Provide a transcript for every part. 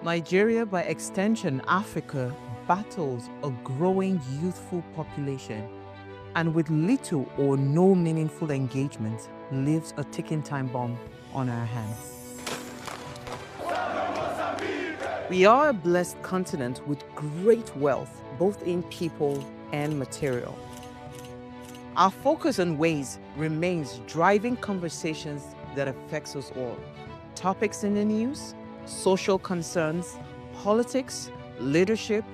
Nigeria, by extension Africa, battles a growing youthful population and with little or no meaningful engagement leaves a ticking time bomb on our hands. We are a blessed continent with great wealth, both in people and material. Our focus on ways remains driving conversations that affects us all. Topics in the news, social concerns, politics, leadership,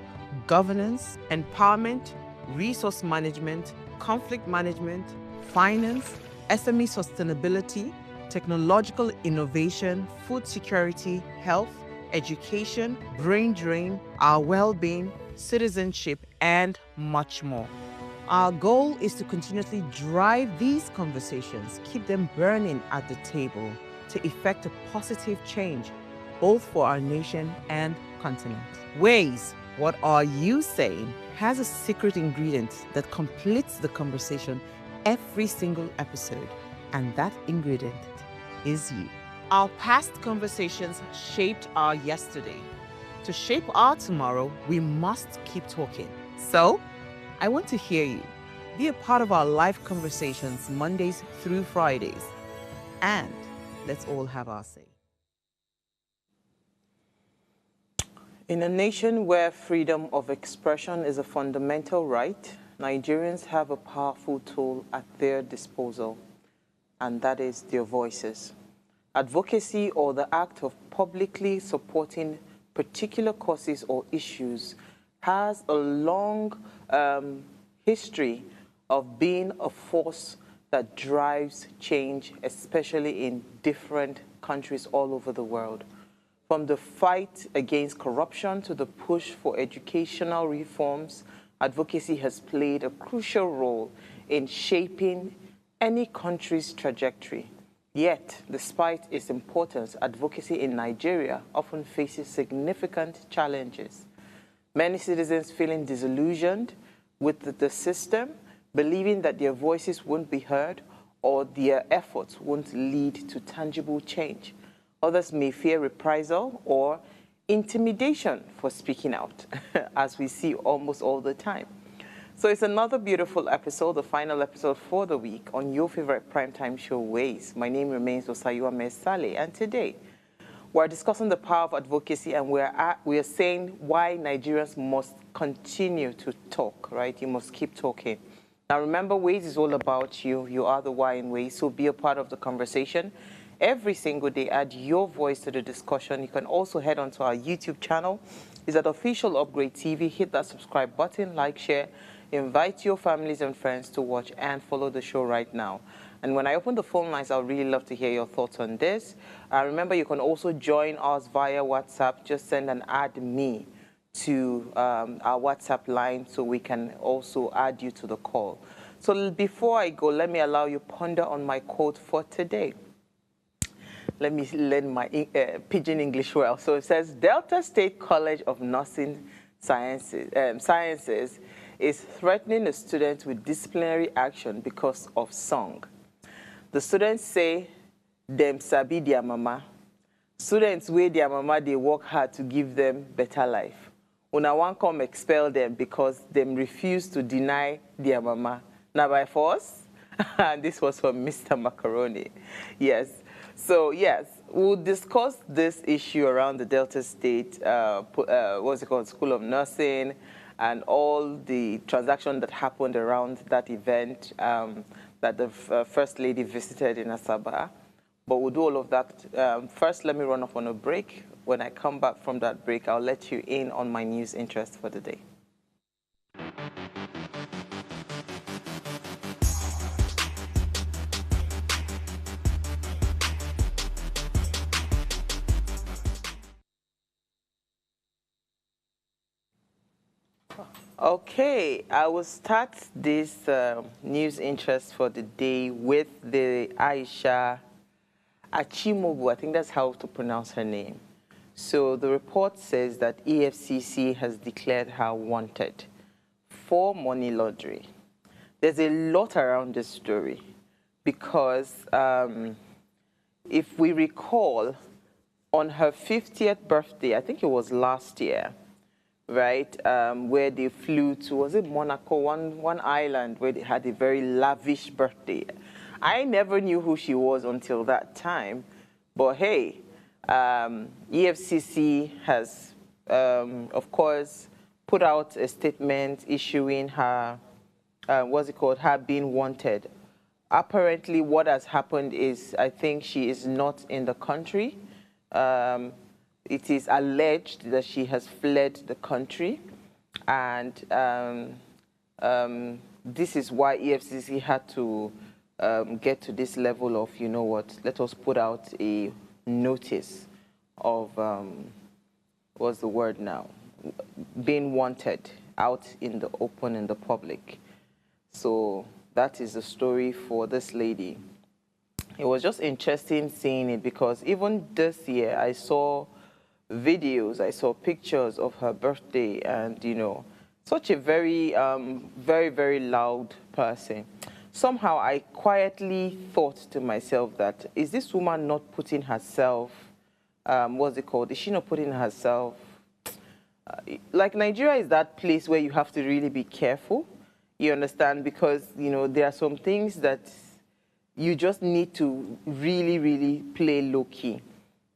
governance, empowerment, resource management, conflict management, finance, SME sustainability, technological innovation, food security, health, education, brain drain, our well-being, citizenship, and much more. Our goal is to continuously drive these conversations, keep them burning at the table to effect a positive change, both for our nation and continent. Ways, what are you saying, has a secret ingredient that completes the conversation every single episode, and that ingredient is you. Our past conversations shaped our yesterday. To shape our tomorrow, we must keep talking. So, I want to hear you. Be a part of our live conversations Mondays through Fridays. And let's all have our say. In a nation where freedom of expression is a fundamental right, Nigerians have a powerful tool at their disposal, and that is their voices. Advocacy, or the act of publicly supporting particular causes or issues, has a long history of being a force that drives change, especially in different countries all over the world. From the fight against corruption to the push for educational reforms, advocacy has played a crucial role in shaping any country's trajectory. Yet, despite its importance, advocacy in Nigeria often faces significant challenges. Many citizens feeling disillusioned with the system, believing that their voices won't be heard or their efforts won't lead to tangible change. Others may fear reprisal or intimidation for speaking out, as we see almost all the time. So it's another beautiful episode, the final episode for the week on your favorite primetime show, Ways. My name remains Osayua Mesale, and today we're discussing the power of advocacy, and we are saying why Nigerians must continue to talk, right? You must keep talking. Now, remember, Ways is all about you. You are the why in Ways, so be a part of the conversation. Every single day, add your voice to the discussion. You can also head on to our YouTube channel. It's at Official Upgrade TV. Hit that subscribe button, like, share, invite your families and friends to watch and follow the show right now. And when I open the phone lines, I'd really love to hear your thoughts on this. Remember, you can also join us via WhatsApp. Just send an add me to our WhatsApp line so we can also add you to the call. So before I go, let me allow you ponder on my quote for today. Let me learn my pidgin English well. So it says, Delta State College of Nursing Sciences is threatening a student with disciplinary action because of song. The students say, them sabi their mama. Students wey their mama, they work hard to give them better life. Una wan come expel them because them refuse to deny their mama. Now by force? And this was from Mr. Macaroni. Yes. So yes, we'll discuss this issue around the Delta State, what's it called, School of Nursing, and all the transaction that happened around that event that the First Lady visited in Asaba. But we'll do all of that. First, let me run off on a break. When I come back from that break, I'll let you in on my news interest for the day. Okay, I will start this news interest for the day with the Aisha Achimogu. I think that's how to pronounce her name. So the report says that EFCC has declared her wanted for money laundering. There's a lot around this story because if we recall, on her 50th birthday, I think it was last year, right, where they flew to, was it Monaco, one island where they had a very lavish birthday. I never knew who she was until that time, but hey, EFCC has, of course, put out a statement issuing her, what's it called, her being wanted. Apparently, what has happened is, I think she is not in the country. It is alleged that she has fled the country, and this is why EFCC had to get to this level of, you know what, let us put out a notice of, what's the word now, being wanted out in the open, in the public. So that is the story for this lady. It was just interesting seeing it because even this year I saw videos, I saw pictures of her birthday, and, you know, such a very, very, very loud person. Somehow I quietly thought to myself that, is this woman not putting herself, what's it called? Is she not putting herself, like Nigeria is that place where you have to really be careful, you understand? Because, you know, there are some things that you just need to really, really play low-key.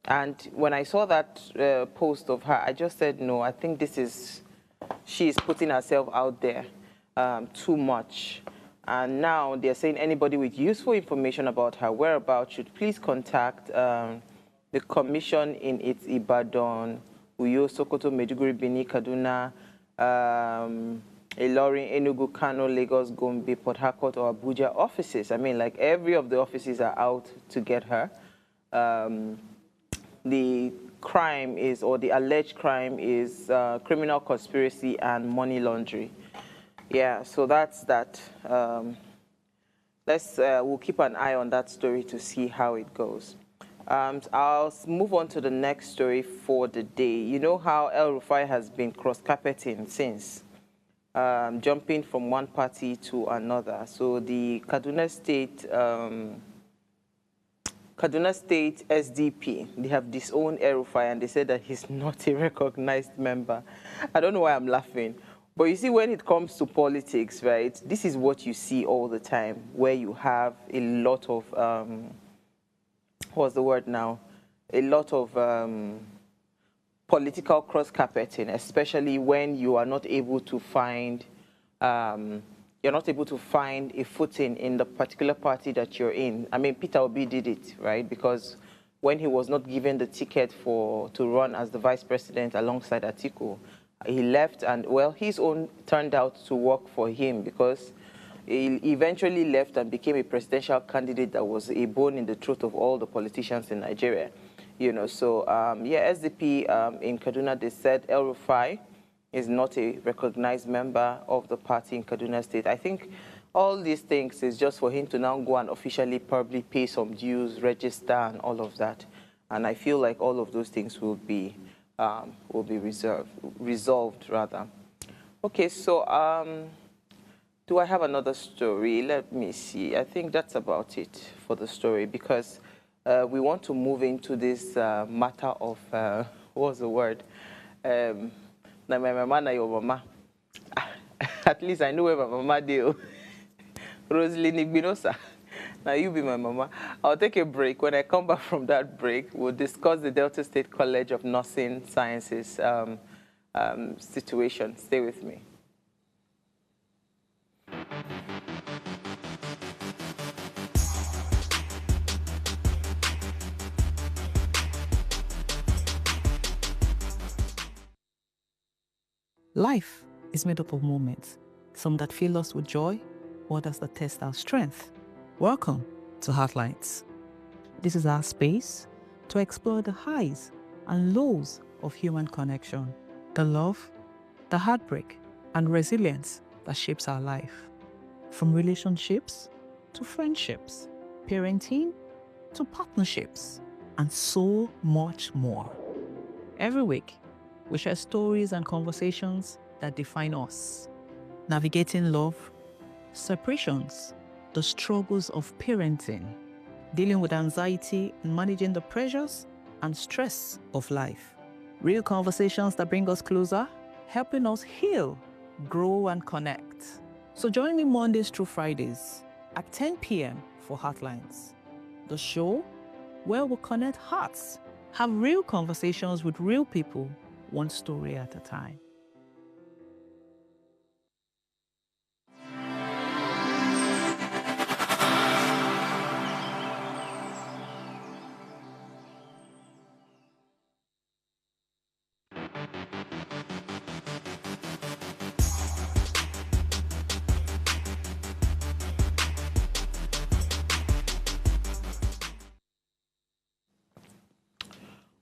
And when I saw that post of her, I just said, no, I think this is, she is putting herself out there too much. And now they're saying anybody with useful information about her whereabouts should please contact the commission in its Ibadan, Uyo, Sokoto, Maiduguri, Benin, Kaduna, Ilorin, Enugu, Kano, Lagos, Gombe, Port Harcourt, or Abuja offices. I mean, like, every of the offices are out to get her. The crime is, or the alleged crime is, criminal conspiracy and money laundering. Yeah, so that's that. We'll keep an eye on that story to see how it goes. I'll move on to the next story for the day. You know how El Rufai has been cross-carpeting since, jumping from one party to another. So the Kaduna State SDP, they have disowned El Rufai, and they said that he's not a recognized member. I don't know why I'm laughing. But you see, when it comes to politics, right, this is what you see all the time, where you have a lot of, what's the word now? A lot of political cross-carpeting, especially when you are not able to find, you're not able to find a footing in the particular party that you're in. I mean, Peter Obi did it, right? Because when he was not given the ticket to run as the vice president alongside Atiku, he left, and, well, his own turned out to work for him because he eventually left and became a presidential candidate that was a bone in the throat of all the politicians in Nigeria. You know, so, yeah, SDP in Kaduna, they said El Rufai is not a recognized member of the party in Kaduna State. I think all these things is just for him to now go and officially probably pay some dues, register, and all of that. And I feel like all of those things will be resolved rather. Okay, so do I have another story? Let me see. I think that's about it for the story because we want to move into this matter of, what was the word? Na my mama, na your mama. At least I know where my mama deal. Rosaline Igbinosa. Now you be my mama. I'll take a break. When I come back from that break, we'll discuss the Delta State College of Nursing Sciences situation. Stay with me. Life is made up of moments, some that fill us with joy, others that test our strength. Welcome to Heartlines. This is our space to explore the highs and lows of human connection, the love, the heartbreak, and resilience that shapes our life. From relationships to friendships, parenting to partnerships, and so much more. Every week, we share stories and conversations that define us, navigating love, separations, the struggles of parenting, dealing with anxiety and managing the pressures and stress of life. Real conversations that bring us closer, helping us heal, grow, and connect. So join me Mondays through Fridays at 10 p.m. for Heartlines, the show where we'll connect hearts, have real conversations with real people, one story at a time.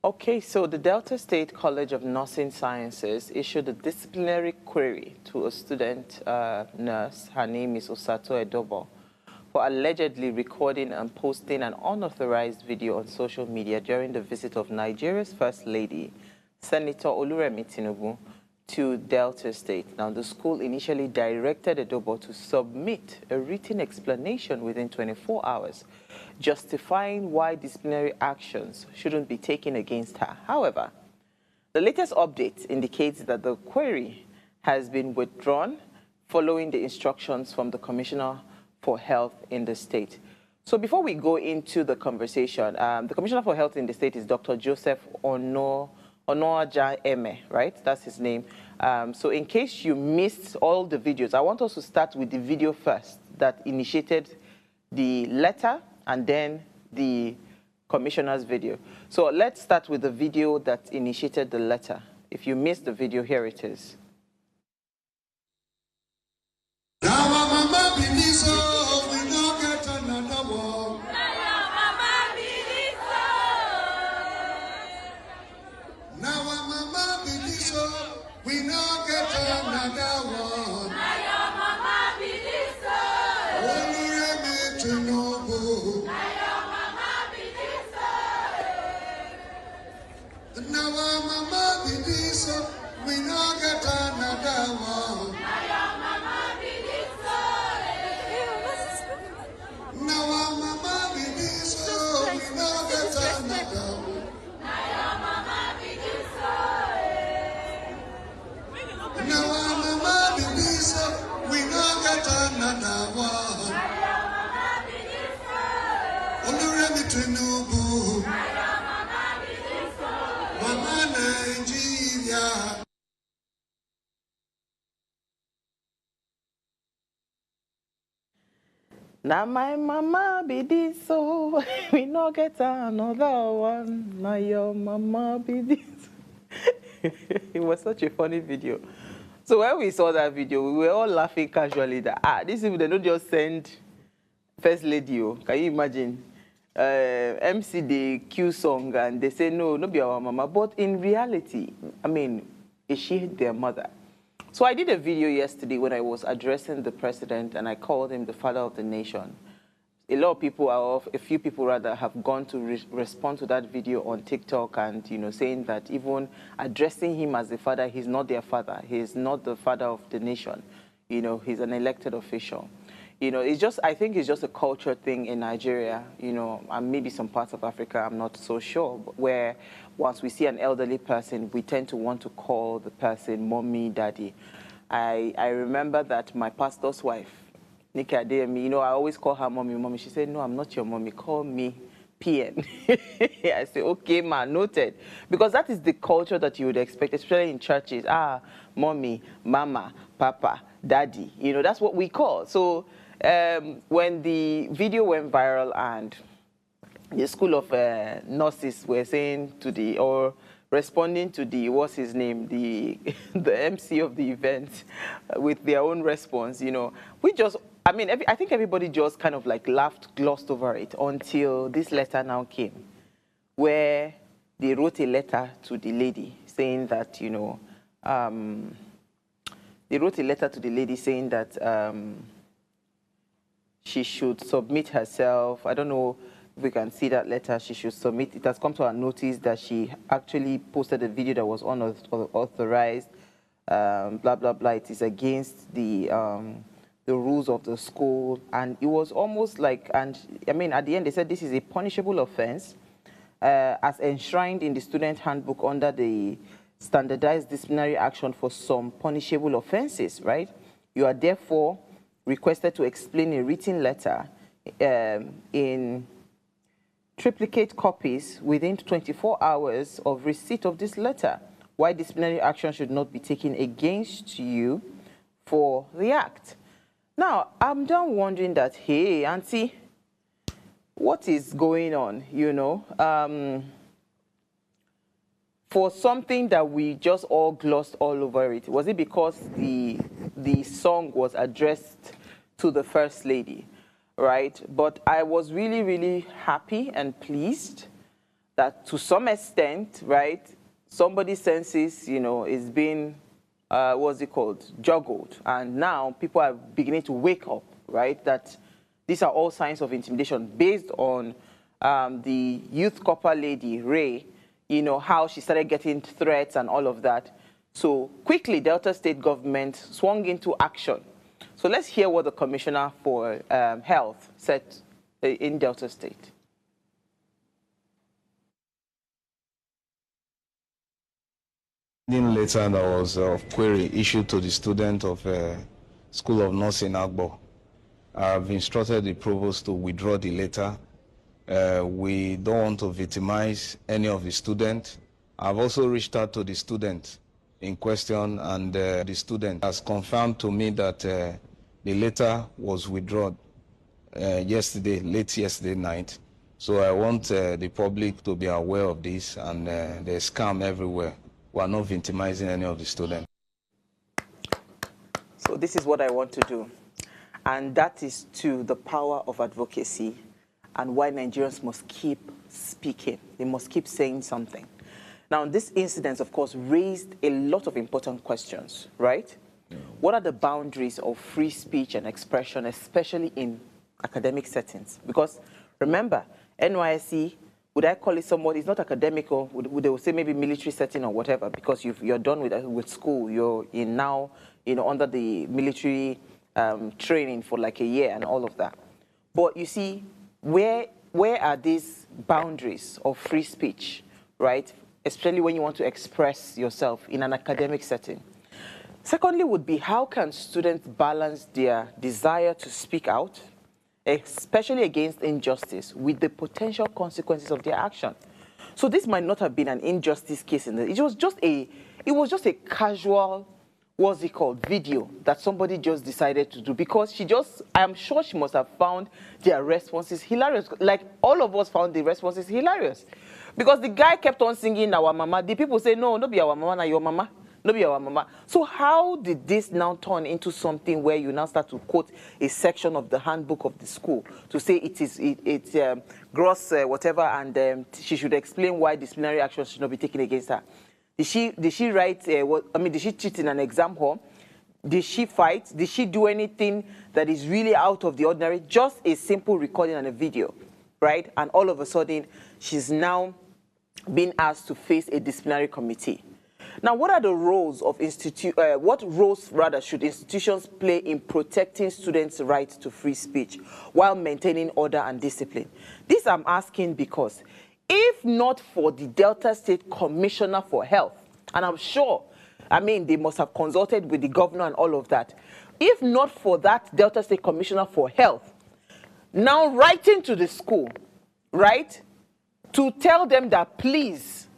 Okay, so the Delta State College of Nursing Sciences issued a disciplinary query to a student nurse, her name is Osato Edobo, for allegedly recording and posting an unauthorized video on social media during the visit of Nigeria's First Lady, Senator Oluremi Tinubu, to Delta State. Now, the school initially directed Edobo to submit a written explanation within 24 hours, justifying why disciplinary actions shouldn't be taken against her. However, the latest update indicates that the query has been withdrawn following the instructions from the Commissioner for Health in the state. So before we go into the conversation, the Commissioner for Health in the state is Dr. Joseph Onoaja Eme, right? That's his name. So in case you missed all the videos, I want us to start with the video first that initiated the letter and then the commissioner's video. So let's start with the video that initiated the letter. If you missed the video, here it is. Now my mama be this, so we no get another one. Now your mama be this. It was such a funny video. So when we saw that video, we were all laughing casually that, these people, they don't just send First Lady. Can you imagine? MC the Q song and they say, no, be our mama. But in reality, I mean, is she their mother? So I did a video yesterday when I was addressing the president and I called him the father of the nation. A lot of people, a few people rather, have gone to respond to that video on TikTok and, saying that even addressing him as the father, he's not their father. He's not the father of the nation. He's an elected official. It's just, I think it's just a culture thing in Nigeria, and maybe some parts of Africa, I'm not so sure, but where once we see an elderly person, we tend to want to call the person mommy, daddy. I remember that my pastor's wife, Nikki Adeyemi, I always call her mommy, mommy. She said, no, I'm not your mommy, call me PN. I say, okay, ma, noted. Because that is the culture that you would expect, especially in churches. Mommy, mama, papa, daddy, that's what we call. So when the video went viral and the school of nurses were saying or responding to the, what's his name, the MC of the event with their own response, we just, I think everybody just kind of like laughed, glossed over it until this letter now came, where they wrote a letter to the lady saying that, they wrote a letter to the lady saying that she should submit herself. I don't know if we can see that letter. She should submit. It has come to our notice that she actually posted a video that was unauthorized, blah, blah, blah. It is against the rules of the school. And it was almost like, and I mean, at the end, they said this is a punishable offense. as enshrined in the student handbook under the standardized disciplinary action for some punishable offenses, right? You are therefore requested to explain a written letter in triplicate copies within 24 hours of receipt of this letter, why disciplinary action should not be taken against you for the act. Now, I'm done wondering that, hey, auntie, what is going on, you know? For something that we just all glossed all over it, was it because the song was addressed to the First Lady, right? But I was really, really happy and pleased that to some extent, right, somebody's senses, you know, is being, what's it called, juggled. And now people are beginning to wake up, right, that these are all signs of intimidation based on the youth corper lady, Ray, you know, how she started getting threats and all of that. So quickly, Delta State government swung into action. So let's hear what the Commissioner for Health said in Delta State. Letter that was of query issued to the student of School of Nursing Agbo. I've instructed the provost to withdraw the letter. We don't want to victimize any of the students. I've also reached out to the student in question, and the student has confirmed to me that the letter was withdrawn yesterday, late yesterday night. So I want the public to be aware of this, and there's scam everywhere. We are not victimizing any of the students. So this is what I want to do. And that is to the power of advocacy and why Nigerians must keep speaking. They must keep saying something. Now, this incident, of course, raised a lot of important questions, right? Yeah. What are the boundaries of free speech and expression, especially in academic settings? Because remember, NYSC, would I call it somewhat, it's not academic, or they would say maybe military setting or whatever, because you're done with school, you're in now, you know, under the military training for like a year and all of that. But you see, where are these boundaries of free speech, right? Especially when you want to express yourself in an academic setting. Secondly would be, how can students balance their desire to speak out, especially against injustice, with the potential consequences of their action? So this might not have been an injustice case in it was just a casual, what's it called, video that somebody just decided to do, because I'm sure she must have found their responses hilarious. Like all of us found the responses hilarious. Because the guy kept on singing our mama. The people say, no, not be our mama, not your mama. No be our mama. So how did this now turn into something where you now start to quote a section of the handbook of the school to say it's gross whatever, and she should explain why disciplinary action should not be taken against her? Did she write? Did she cheat in an exam hall? Did she fight? Did she do anything that is really out of the ordinary? Just a simple recording and a video, right? And all of a sudden, she's now being asked to face a disciplinary committee. Now, what are the roles of what roles rather should institutions play in protecting students' rights to free speech while maintaining order and discipline? This I'm asking because if not for the Delta State Commissioner for Health, and I'm sure, I mean, they must have consulted with the governor and all of that. If not for that Delta State Commissioner for Health, now writing to the school, right, to tell them that please,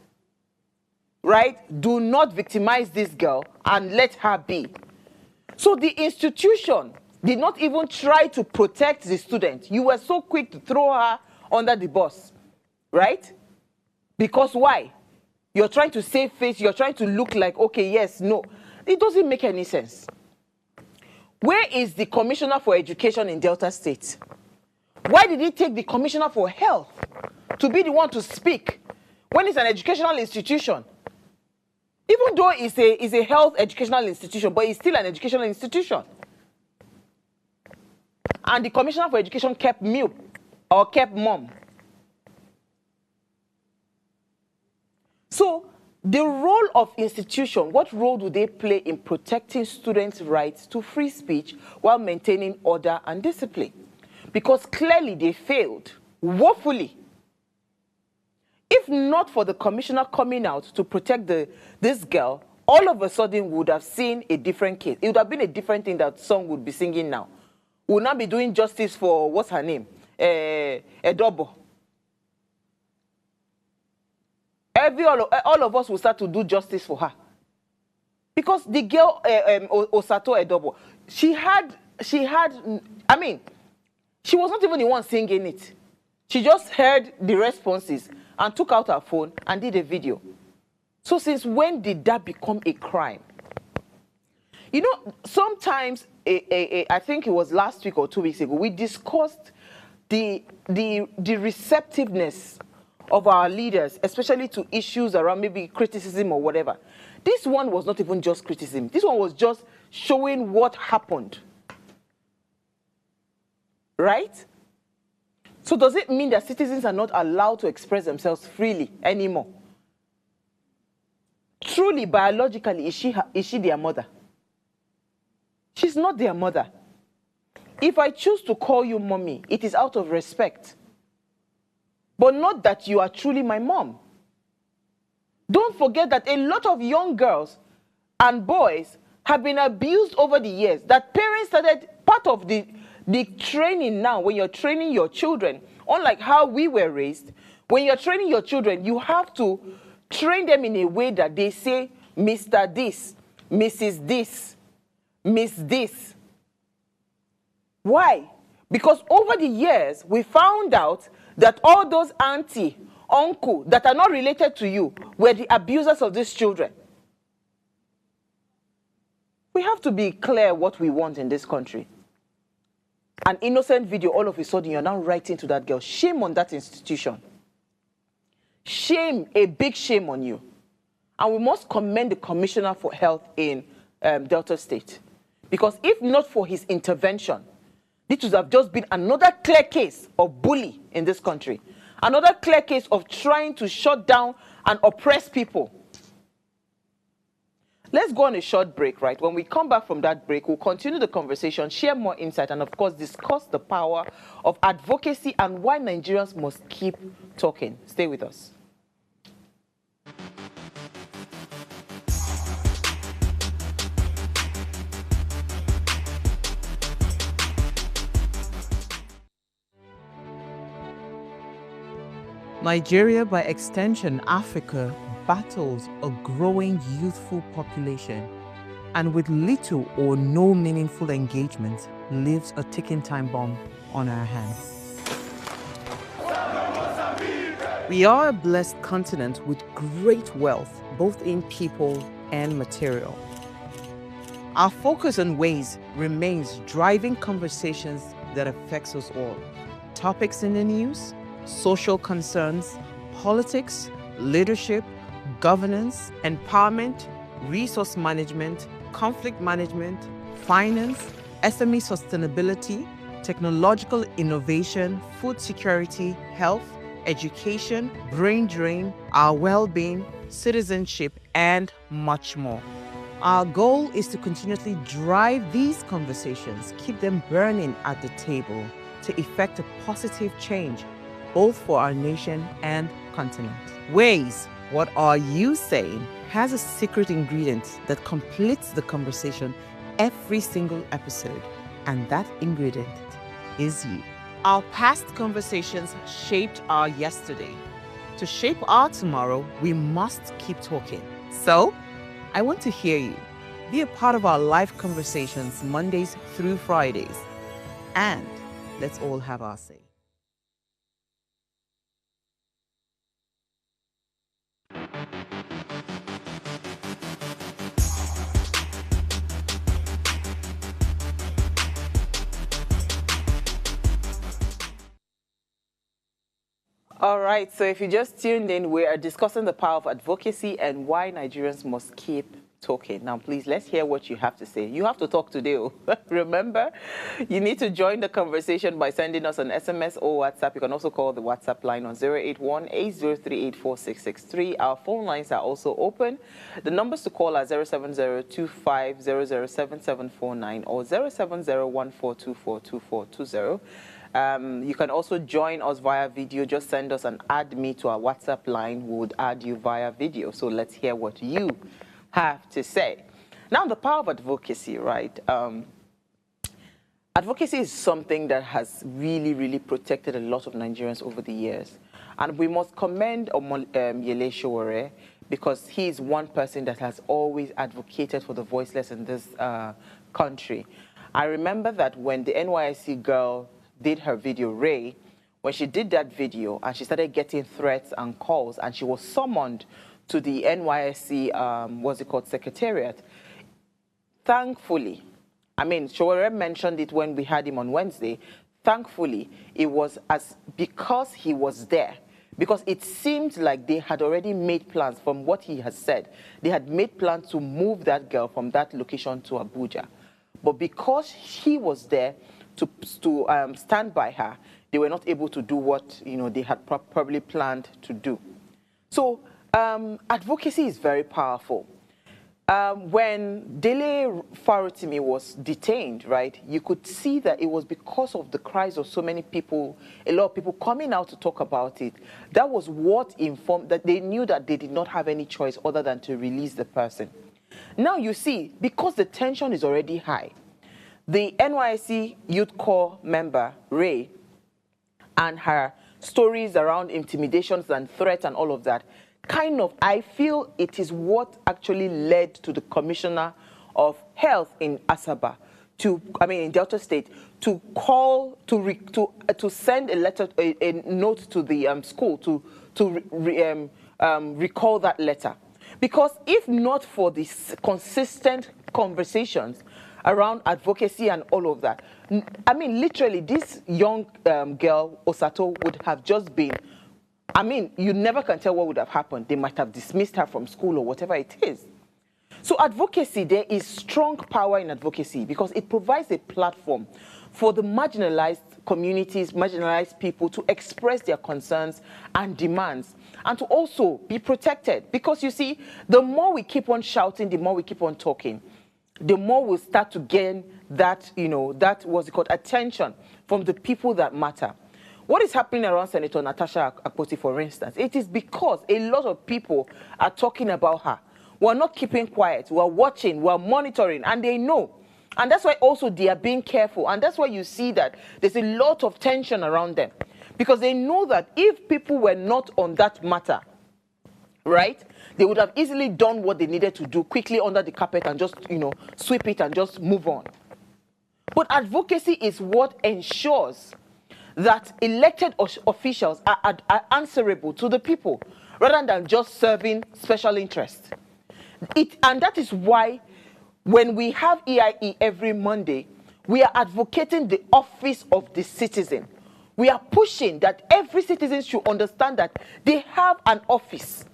right, do not victimize this girl and let her be. So the institution did not even try to protect the student. You were so quick to throw her under the bus, right? Because why? You're trying to save face, you're trying to look like, okay, yes, no. It doesn't make any sense. Where is the Commissioner for Education in Delta State? Why did he take the Commissioner for Health to be the one to speak when it's an educational institution? Even though it's a health educational institution, but it's still an educational institution. And the Commissioner for Education kept mute or kept mum. So the role of institution, what role do they play in protecting students' rights to free speech while maintaining order and discipline? Because clearly they failed, woefully. If not for the commissioner coming out to protect this girl, all of a sudden we would have seen a different case. It would have been a different thing that song would be singing now. We would not be doing justice for, what's her name? Edobo. All of us will start to do justice for her. Because the girl, Osato Edobo, she had, I mean, she was not even the one singing it. She just heard the responses and took out her phone and did a video. So since when did that become a crime? You know, sometimes, I think it was last week or 2 weeks ago, we discussed the receptiveness of our leaders, especially to issues around maybe criticism or whatever. This one was not even just criticism. This one was just showing what happened. Right? So does it mean that citizens are not allowed to express themselves freely anymore? Truly, biologically, is she their mother? She's not their mother. If I choose to call you mommy, it is out of respect. But not that you are truly my mom. Don't forget that a lot of young girls and boys have been abused over the years. That parents started, part of the training now, when you're training your children, unlike how we were raised, when you're training your children, you have to train them in a way that they say, Mr. This, Mrs. This, Miss This. Why? Because over the years, we found out that all those auntie, uncle that are not related to you were the abusers of these children. We have to be clear what we want in this country. An innocent video, all of a sudden, you're now writing to that girl. Shame on that institution. Shame, a big shame on you. And we must commend the Commissioner for Health in Delta State. Because if not for his intervention, this would have just been another clear case of bully in this country. Another clear case of trying to shut down and oppress people. Let's go on a short break, right? When we come back from that break, we'll continue the conversation, share more insight, and of course, discuss the power of advocacy and why Nigerians must keep talking. Stay with us. Nigeria, by extension Africa, battles a growing youthful population and with little or no meaningful engagement leaves a ticking time bomb on our hands. We are a blessed continent with great wealth, both in people and material. Our focus on ways remains driving conversations that affects us all. Topics in the news, social concerns, politics, leadership, governance, empowerment, resource management, conflict management, finance, SME sustainability, technological innovation, food security, health, education, brain drain, our well-being, citizenship, and much more. Our goal is to continuously drive these conversations, keep them burning at the table to effect a positive change both for our nation and continent. Ways, what are you saying, has a secret ingredient that completes the conversation every single episode, and that ingredient is you. Our past conversations shaped our yesterday. To shape our tomorrow, we must keep talking. So, I want to hear you. Be a part of our live conversations Mondays through Fridays. And let's all have our say. All right, so if you just tuned in, we are discussing the power of advocacy and why Nigerians must keep talking. Now, please, let's hear what you have to say. You have to talk today. Remember, you need to join the conversation by sending us an SMS or WhatsApp. You can also call the WhatsApp line on 081-803-84663. Our phone lines are also open. The numbers to call are 070-2500-77749 or 070-1424-2420. You can also join us via video. Just send us an add me to our WhatsApp line. We would add you via video. So let's hear what you have to say. Now, the power of advocacy, right? Advocacy is something that has really, really protected a lot of Nigerians over the years. And we must commend Yele Sowore, because he is one person that has always advocated for the voiceless in this country. I remember that when the NYSC girl did her video, Ray, when she did that video and she started getting threats and calls and she was summoned to the NYSC, what's it called, secretariat, thankfully, I mean, Sowore mentioned it when we had him on Wednesday, thankfully, it was because he was there. Because it seemed like they had already made plans from what he has said. They had made plans to move that girl from that location to Abuja. But because he was there to stand by her, they were not able to do what they had probably planned to do. So advocacy is very powerful. When Dele Farotimi was detained, right, you could see that it was because of the cries of so many people, a lot of people coming out to talk about it. That was what informed that they knew that they did not have any choice other than to release the person. Now you see, because the tension is already high, the NYSC Youth Corps member, Ray, and her stories around intimidations and threats and all of that, I feel it is what actually led to the Commissioner of Health in Asaba, in Delta State, to call, to send a letter, a note to the school to recall that letter. Because if not for these consistent conversations around advocacy and all of that, I mean, literally, this young girl, Osato, would have just been, I mean, you never can tell what would have happened. They might have dismissed her from school or whatever it is. So advocacy, there is strong power in advocacy because it provides a platform for the marginalized communities, marginalized people to express their concerns and demands and to also be protected. Because you see, the more we keep on shouting, the more we keep on talking, the more we'll start to gain that, that what's it called, attention from the people that matter. What is happening around Senator Natasha Akpoti, for instance? It is because a lot of people are talking about her. We're not keeping quiet. We're watching. We're monitoring. And they know. And that's why also they are being careful. And that's why you see that there's a lot of tension around them. Because they know that if people were not on that matter, right, they would have easily done what they needed to do quickly under the carpet and just, sweep it and just move on. But advocacy is what ensures that elected officials are answerable to the people rather than just serving special interests. And that is why when we have EIE every Monday, we are advocating the office of the citizen. We are pushing that every citizen should understand that they have an office.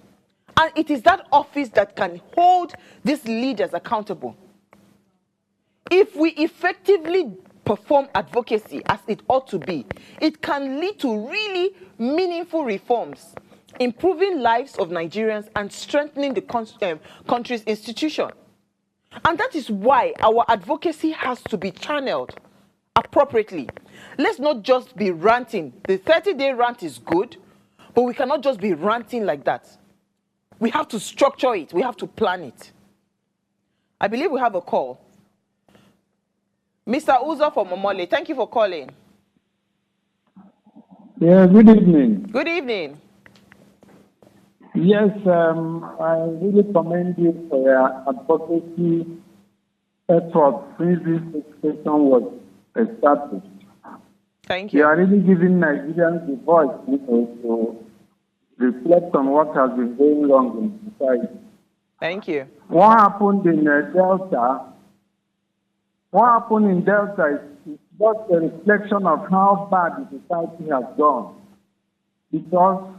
And it is that office that can hold these leaders accountable. If we effectively perform advocacy as it ought to be, it can lead to really meaningful reforms, improving lives of Nigerians and strengthening the country's institution. And that is why our advocacy has to be channeled appropriately. Let's not just be ranting. The 30-day rant is good, but we cannot just be ranting like that. We have to structure it. We have to plan it. I believe we have a call. Mr. Uzo from Momole, thank you for calling. Yeah, good evening. Good evening. Yes, I really commend you for your advocacy effort since this education was established. Thank you. You are really giving Nigerians the voice to reflect on what has been going wrong in society. Thank you. What happened in Delta? What happened in Delta is just a reflection of how bad the society has gone. Because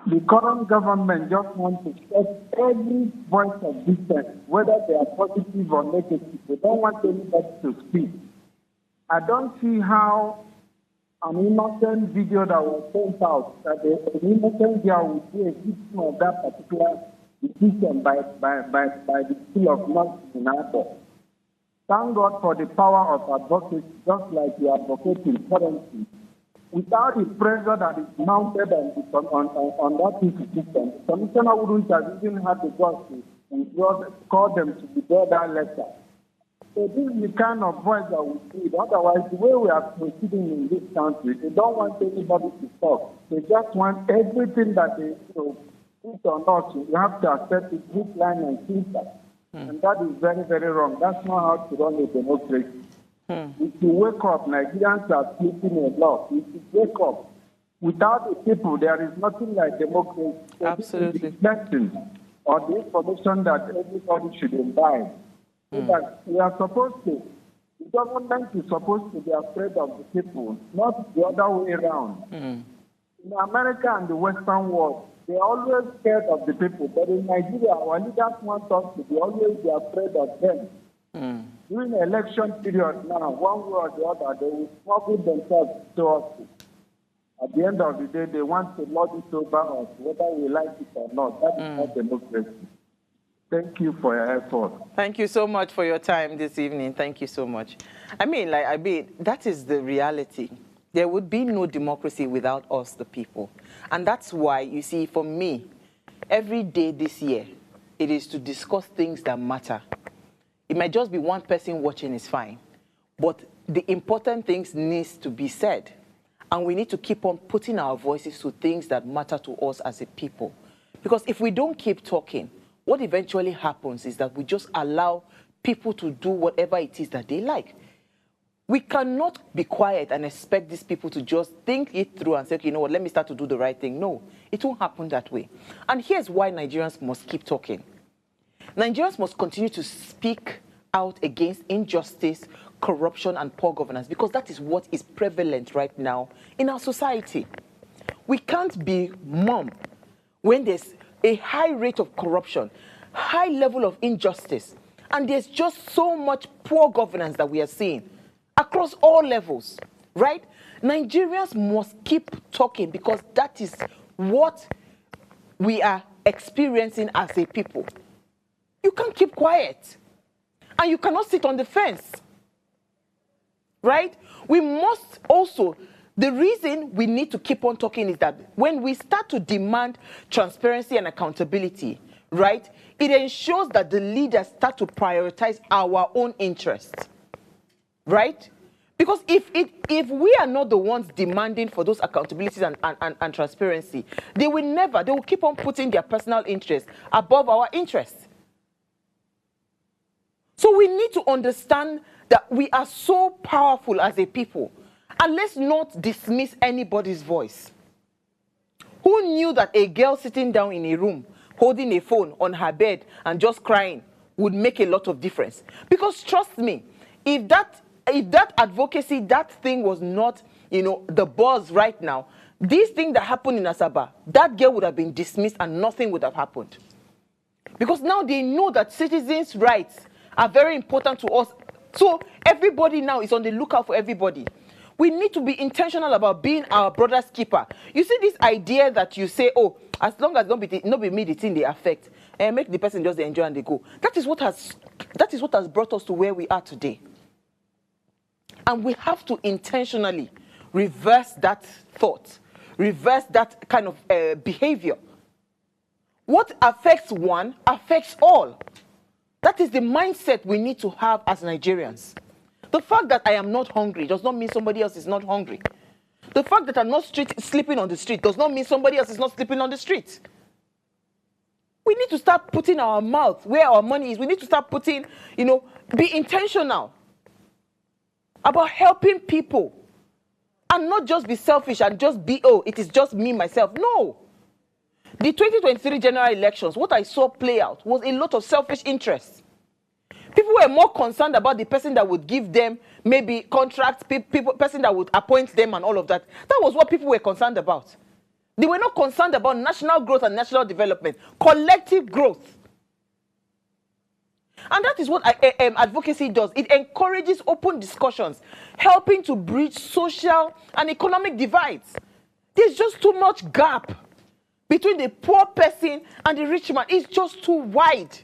the current government just wants to shut every voice of dissent, whether they are positive or negative. They don't want anybody to speak. I don't see how an innocent video that was sent out, that an innocent girl would be a victim of that particular decision by the School of Nursing in Abo. Thank God for the power of advocacy, just like we are advocating currently. without the pressure that is mounted on that institution, the commissioner wouldn't have even had the guts to call them to withdraw that letter. So this is the kind of voice that we need. Otherwise, the way we are proceeding in this country, they don't want anybody to talk. They just want everything that they put on us. You have to accept it, hook, line, and sinker. And that is very, very wrong. That's not how to run a democracy. We should wake up. Nigerians are sleeping a lot. We should wake up. Without the people, there is nothing like democracy. So Absolutely. this is the lesson or the information that everybody should imbibe. So that we are supposed to, the government is supposed to be afraid of the people, not the other way around. In America and the Western world, they are always scared of the people. But in Nigeria, our leaders want us to always be afraid of them. During the election period now, one way or the other, they will smuggle themselves to us. At the end of the day, they want to lord it over us, whether we like it or not. That is not democracy. Thank you for your effort. Thank you so much for your time this evening. Thank you so much. I mean, that is the reality. There would be no democracy without us, the people. And that's why, you see, for me, every day this year, it is to discuss things that matter. It might just be one person watching is fine. But the important things needs to be said. And we need to keep on putting our voices to things that matter to us as a people. Because if we don't keep talking, what eventually happens is that we just allow people to do whatever it is that they like. We cannot be quiet and expect these people to just think it through and say, okay, you know what, let me start to do the right thing. No, it won't happen that way. And here's why Nigerians must keep talking. Nigerians must continue to speak out against injustice, corruption, and poor governance, because that is what is prevalent right now in our society. We can't be mum when there's a high rate of corruption, high level of injustice, and there's just so much poor governance that we are seeing across all levels, right? Nigerians must keep talking, because that is what we are experiencing as a people. You can't keep quiet, and you cannot sit on the fence, right? We must also, the reason we need to keep on talking is that when we start to demand transparency and accountability, right, it ensures that the leaders start to prioritize our own interests, right? Because if we are not the ones demanding for those accountabilities and transparency, they will keep on putting their personal interests above our interests. So we need to understand that we are so powerful as a people. And let's not dismiss anybody's voice. Who knew that a girl sitting down in a room, holding a phone on her bed and just crying would make a lot of difference? Because trust me, if that advocacy, that thing was not, the buzz right now, this thing that happened in Asaba, that girl would have been dismissed and nothing would have happened. Because now they know that citizens' rights are very important to us. So everybody now is on the lookout for everybody. We need to be intentional about being our brother's keeper. You see this idea that you say, oh, as long as not be me the thing they affect, and make the person just enjoy and they go. That is what has brought us to where we are today. And we have to intentionally reverse that thought, reverse that kind of behavior. What affects one affects all. That is the mindset we need to have as Nigerians. The fact that I am not hungry does not mean somebody else is not hungry. The fact that I'm not sleeping on the street does not mean somebody else is not sleeping on the street. We need to start putting our mouth where our money is. We need to start putting, be intentional about helping people. And not just be selfish and just be, oh, it is just me, myself. No. The 2023 general elections, what I saw play out was a lot of selfish interests. People were more concerned about the person that would give them maybe contracts, person that would appoint them and all of that. That was what people were concerned about. They were not concerned about national growth and national development, collective growth. And that is what advocacy does. It encourages open discussions, helping to bridge social and economic divides. There's just too much gap between the poor person and the rich man. It's just too wide.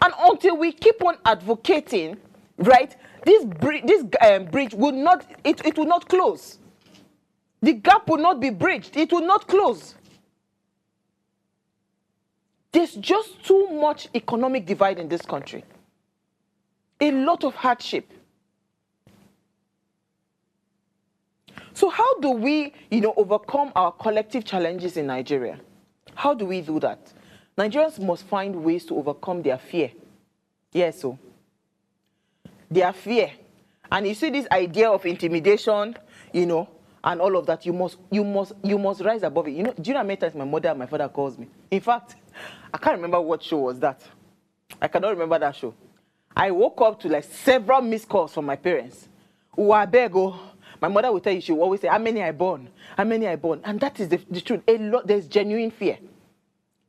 And until we keep on advocating, right, this bridge will not, it will not close. The gap will not be bridged. It will not close. There's just too much economic divide in this country. A lot of hardship. So how do we, overcome our collective challenges in Nigeria? How do we do that? Nigerians must find ways to overcome their fear. Yes, so their fear. And you see this idea of intimidation, and all of that, you must rise above it. Do you know how many times my mother and my father calls me? In fact, I can't remember what show was that. I cannot remember that show. I woke up to like several missed calls from my parents. Uwabego. My mother will tell you, she will always say, how many I born? How many I born? And that is the truth. There's genuine fear.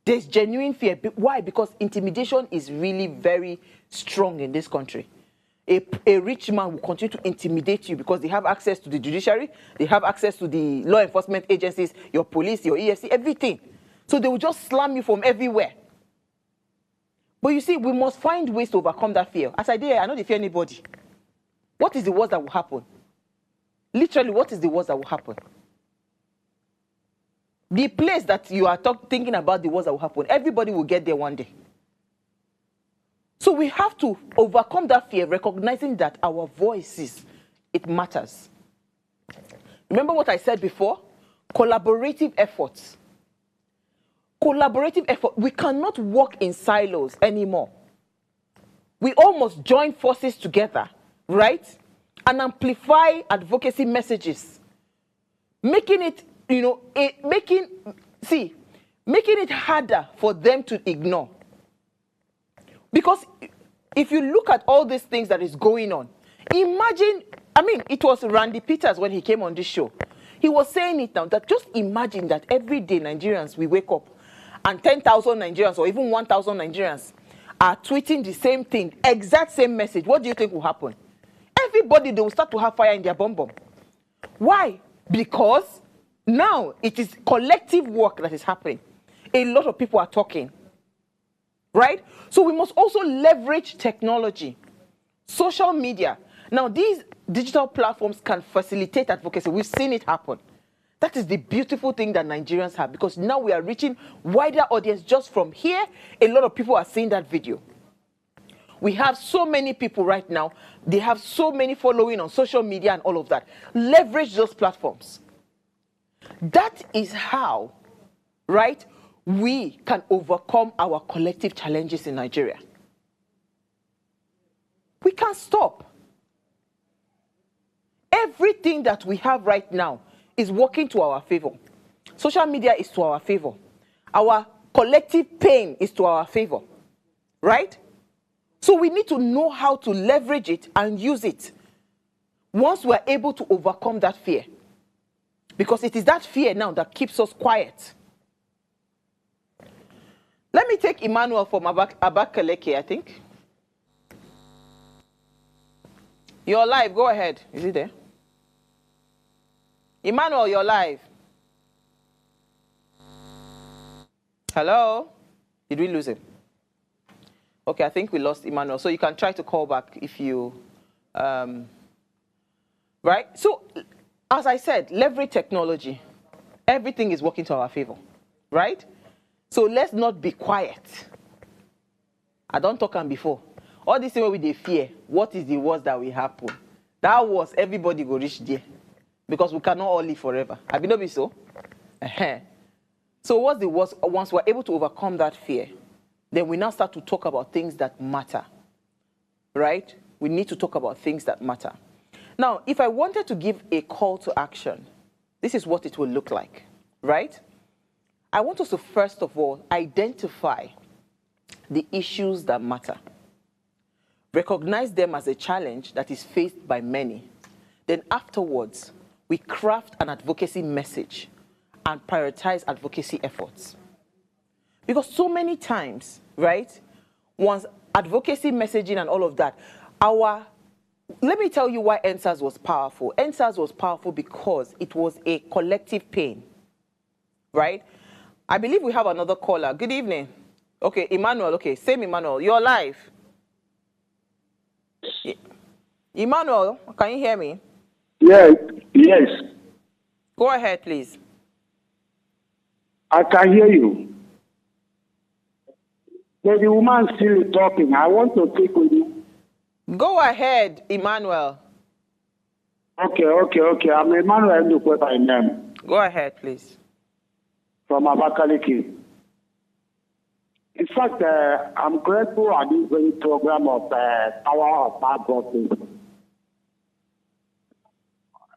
There's genuine fear. Why? Because intimidation is really very strong in this country. A rich man will continue to intimidate you because they have access to the judiciary, they have access to the law enforcement agencies, your police, your EFC, everything. So they will just slam you from everywhere. But you see, we must find ways to overcome that fear. As I did, I don't fear anybody. What is the worst that will happen? Literally, what is the worst that will happen? The place that you are thinking about the worst that will happen, everybody will get there one day. So we have to overcome that fear, recognizing that our voices, it matters. Remember what I said before? Collaborative efforts. Collaborative effort. We cannot work in silos anymore. We all must join forces together, right? And amplify advocacy messages. Making it, making it harder for them to ignore. Because if you look at all these things that is going on, imagine, it was Randy Peters when he came on this show. He was saying it now, that just imagine that every day Nigerians, we wake up and 10,000 Nigerians or even 1,000 Nigerians are tweeting the same thing, exact same message. What do you think will happen? Everybody, they will start to have fire in their bum. Why? Because now it is collective work that is happening. A lot of people are talking. Right? So we must also leverage technology, social media. Now, these digital platforms can facilitate advocacy. We've seen it happen. That is the beautiful thing that Nigerians have, because now we are reaching wider audience just from here. A lot of people are seeing that video. We have so many people right now. They have so many following on social media and all of that. Leverage those platforms. That is how, right, we can overcome our collective challenges in Nigeria. We can't stop. Everything that we have right now is working to our favor. Social media is to our favor. Our collective pain is to our favor. Right? So we need to know how to leverage it and use it once we're able to overcome that fear. Because it is that fear now that keeps us quiet. Let me take Emmanuel from Abakaleke, I think. You're live. Go ahead. Is he there? Emmanuel, you're live. Hello? Did we lose him? Okay, I think we lost Emmanuel. So you can try to call back if you... right? So, as I said, leverage technology. Everything is working to our favor. Right? So let's not be quiet. I don't talk on before. All this thing with the fear, what is the worst that will happen? That was everybody go reach there. Because we cannot all live forever. Have you not been so? So what's the worst? Once we're able to overcome that fear, then we now start to talk about things that matter. Right? We need to talk about things that matter. Now, if I wanted to give a call to action, this is what it will look like. Right? I want us to, first of all, identify the issues that matter. Recognize them as a challenge that is faced by many. Then afterwards, we craft an advocacy message and prioritize advocacy efforts. Because so many times, right, once advocacy messaging and all of that, let me tell you why NSAS was powerful. NSAS was powerful because it was a collective pain, right? I believe we have another caller. Good evening. Okay, Emmanuel. Okay, same Emmanuel. You're live. Emmanuel, can you hear me? Yes. Go ahead, please. I can hear you. But the woman still talking. I want to speak with you. Go ahead, Emmanuel. Okay. I'm Emmanuel Ndukwe by name. Go ahead, please. From Abakaliki. In fact, I'm grateful for this very program of Power of Advocacy.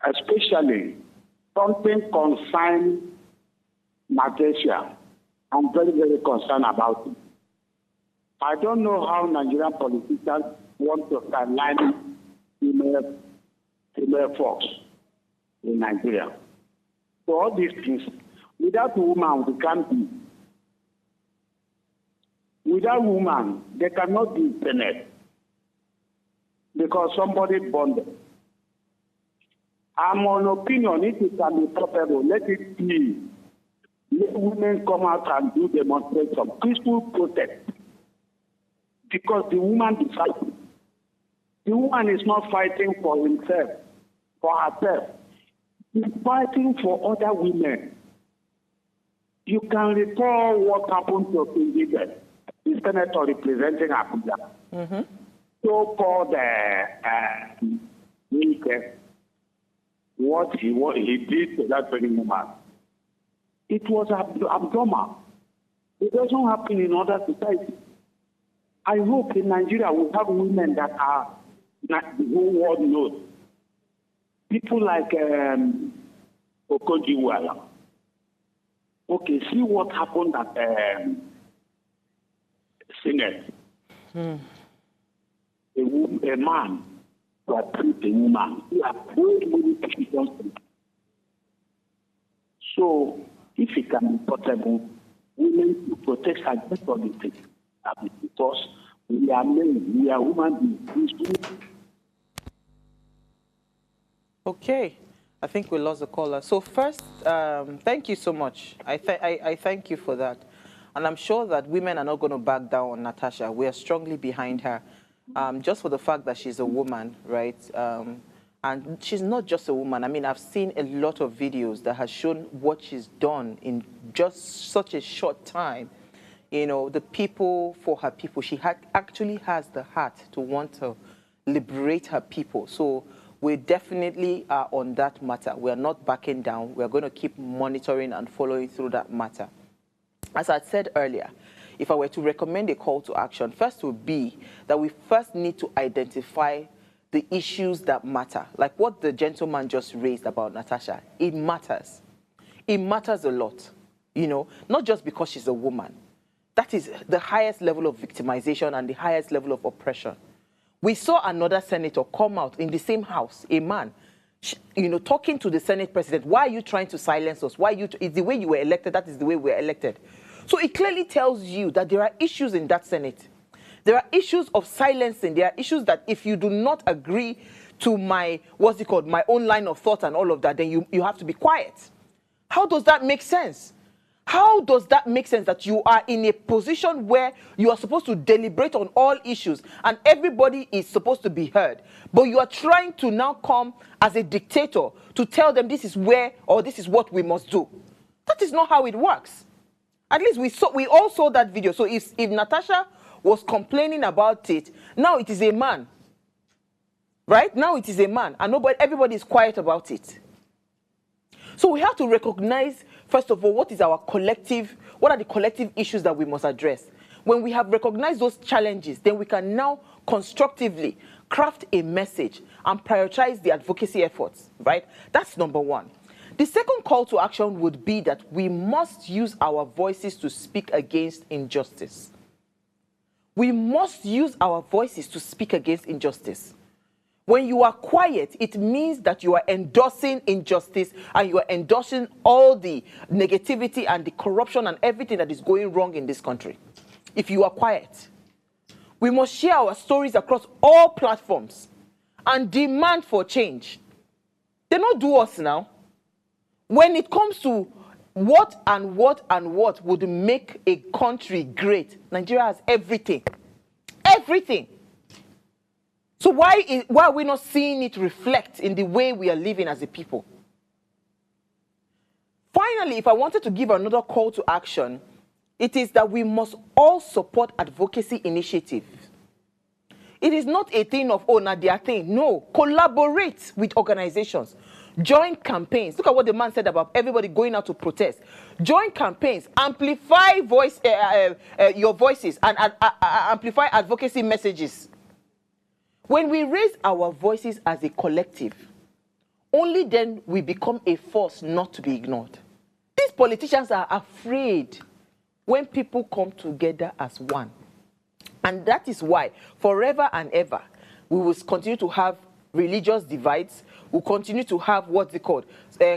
Especially something concerning Natasha. I'm very, very concerned about it. I don't know how Nigerian politicians want to align female folks in Nigeria. So all these things, without a woman, we can't be. Without woman, they cannot be internet because somebody bonded. I'm on opinion, if it can be probable, let it be. Let women come out and do demonstration, peaceful protest. Because the woman is fighting. The woman is not fighting for himself, for herself. She's fighting for other women. You can recall what happened to King the senator representing Abuja. So-called what he did to that very woman. It was abnormal. It doesn't happen in other societies. I hope in Nigeria we have women that are, the whole world knows. People like Okojiwala. Okay, see what happened at Senate. A man that treats a woman. He has very many people. So, if it can be possible, women to protect against all these things. Because we are men, we are human beings. Okay. I think we lost the caller. So first, thank you so much. I thank you for that. And I'm sure that women are not going to back down on Natasha. We are strongly behind her, just for the fact that she's a woman, right? And she's not just a woman. I mean, I've seen a lot of videos that has shown what she's done in just such a short time. You know, the people for her people. She actually has the heart to want to liberate her people. So we definitely are on that matter. We are not backing down. We are going to keep monitoring and following through that matter. As I said earlier, if I were to recommend a call to action, first would be that we first need to identify the issues that matter. Like what the gentleman just raised about Natasha. It matters. It matters a lot, you know, not just because she's a woman. That is the highest level of victimization and the highest level of oppression. We saw another senator come out in the same house, a man, you know, talking to the Senate president. Why are you trying to silence us? Why it's the way you were elected, that is the way we were elected. So it clearly tells you that there are issues in that Senate. There are issues of silencing. There are issues that if you do not agree to my, what's it called, my own line of thought and all of that, then you have to be quiet. How does that make sense? How does that make sense that you are in a position where you are supposed to deliberate on all issues and everybody is supposed to be heard, but you are trying to now come as a dictator to tell them this is where or this is what we must do? That is not how it works. At least we all saw that video. So if Natasha was complaining about it, now it is a man. Right? Now it is a man and everybody is quiet about it. So we have to recognize, first of all, what are the collective issues that we must address. When we have recognized those challenges, then we can now constructively craft a message and prioritize the advocacy efforts, right? That's number one. The second call to action would be that we must use our voices to speak against injustice. We must use our voices to speak against injustice. When you are quiet, it means that you are endorsing injustice and you are endorsing all the negativity and the corruption and everything that is going wrong in this country. If you are quiet, we must share our stories across all platforms and demand for change. They don't do us now. When it comes to what would make a country great, Nigeria has everything. Everything. So why are we not seeing it reflect in the way we are living as a people? finally, if I wanted to give another call to action, it is that we must all support advocacy initiatives. It is not a thing of, oh, not their thing. No, collaborate with organizations. Join campaigns. Look at what the man said about everybody going out to protest. Join campaigns. Amplify your voices and amplify advocacy messages. When we raise our voices as a collective, only then we become a force not to be ignored. These politicians are afraid when people come together as one. And that is why, forever and ever, we will continue to have religious divides, we'll continue to have what's it called,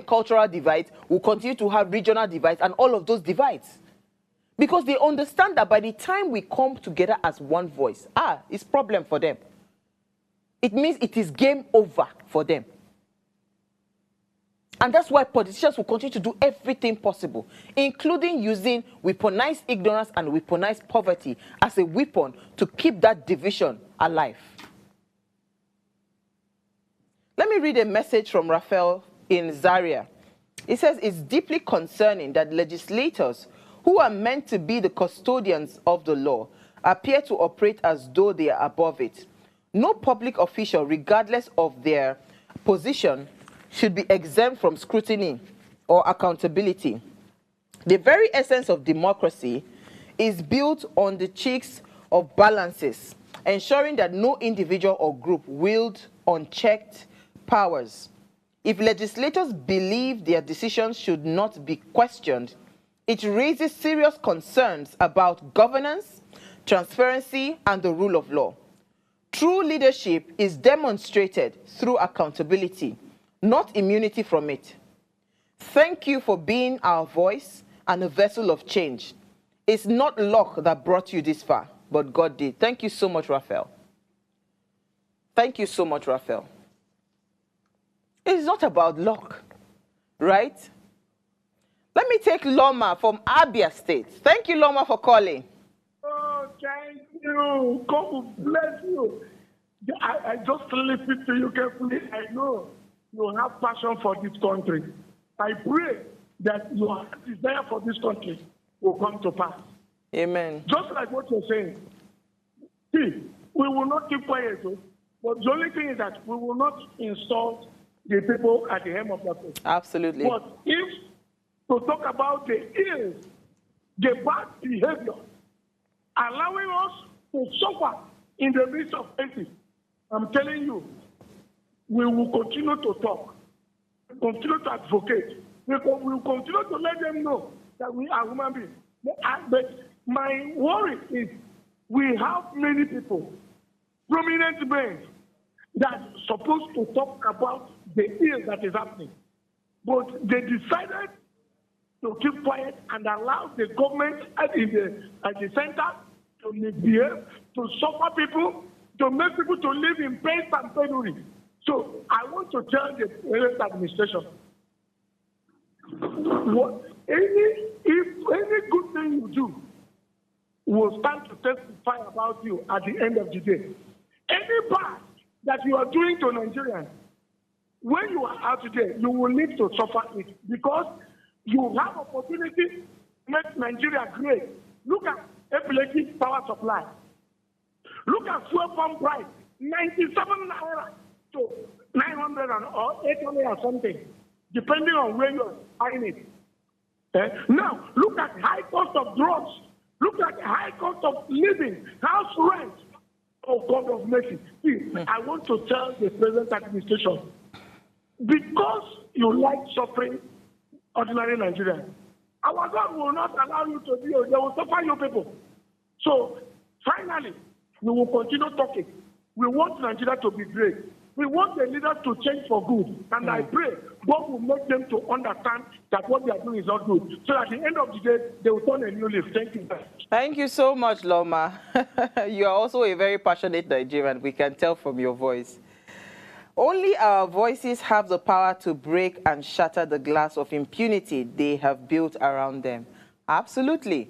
cultural divides, we'll continue to have regional divides, and all of those divides. Because they understand that by the time we come together as one voice, it's problem for them. It means it is game over for them. And that's why politicians will continue to do everything possible, including using weaponized ignorance and weaponized poverty as a weapon to keep that division alive. Let me read a message from Raphael in Zaria. It says, it's deeply concerning that legislators who are meant to be the custodians of the law appear to operate as though they are above it. No public official, regardless of their position, should be exempt from scrutiny or accountability. The very essence of democracy is built on the checks of balances, ensuring that no individual or group wield unchecked powers. If legislators believe their decisions should not be questioned, it raises serious concerns about governance, transparency, and the rule of law. True leadership is demonstrated through accountability, not immunity from it. Thank you for being our voice and a vessel of change. It's not luck that brought you this far, but God did. Thank you so much, Raphael. Thank you so much, Raphael. It's not about luck, right? Let me take Loma from Abia State. Thank you, Loma, for calling. Oh, thank you. God bless you. I just listen to you carefully. I know you have passion for this country. I pray that your desire for this country will come to pass. Amen. Just like what you're saying. See, we will not keep quiet, but the only thing is that we will not insult the people at the hem of the place. Absolutely. But if to talk about the ills, the bad behavior, allowing us to suffer in the midst of cases, I'm telling you, we will continue to talk, continue to advocate. We will continue to let them know that we are human beings. But my worry is we have many people, prominent brains, that are supposed to talk about the ill that is happening. But they decided to keep quiet and allow the government at the center to misbehave, to suffer people, to make people to live in pain and penury. So I want to tell the present administration, if any good thing you do will stand to testify about you at the end of the day. Any bad that you are doing to Nigerians, when you are out today, you will need to suffer it because you have opportunity to make Nigeria great. Look at epileptic power supply. Look at fuel pump price, 97 naira to 900 or 800 or something, depending on where you're buying it. Now, look at high cost of drugs. Look at high cost of living, house rent. Oh, God of mercy. See, I want to tell the present administration, because you like suffering ordinary Nigerians, our God will not allow you to be, they will suffer you people. So, finally, we will continue talking. We want Nigeria to be great. We want the leaders to change for good. And I pray God will make them to understand that what they are doing is not good. So at the end of the day, they will turn a new leaf. Thank you. Thank you so much, Loma. You are also a very passionate Nigerian. We can tell from your voice. Only our voices have the power to break and shatter the glass of impunity they have built around them. Absolutely.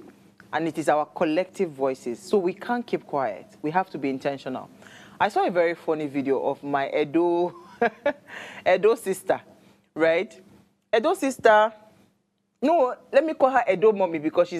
And it is our collective voices. So we can't keep quiet. We have to be intentional. I saw a very funny video of my Edo sister, right? Edo sister No, let me call her Edo mommy because she's the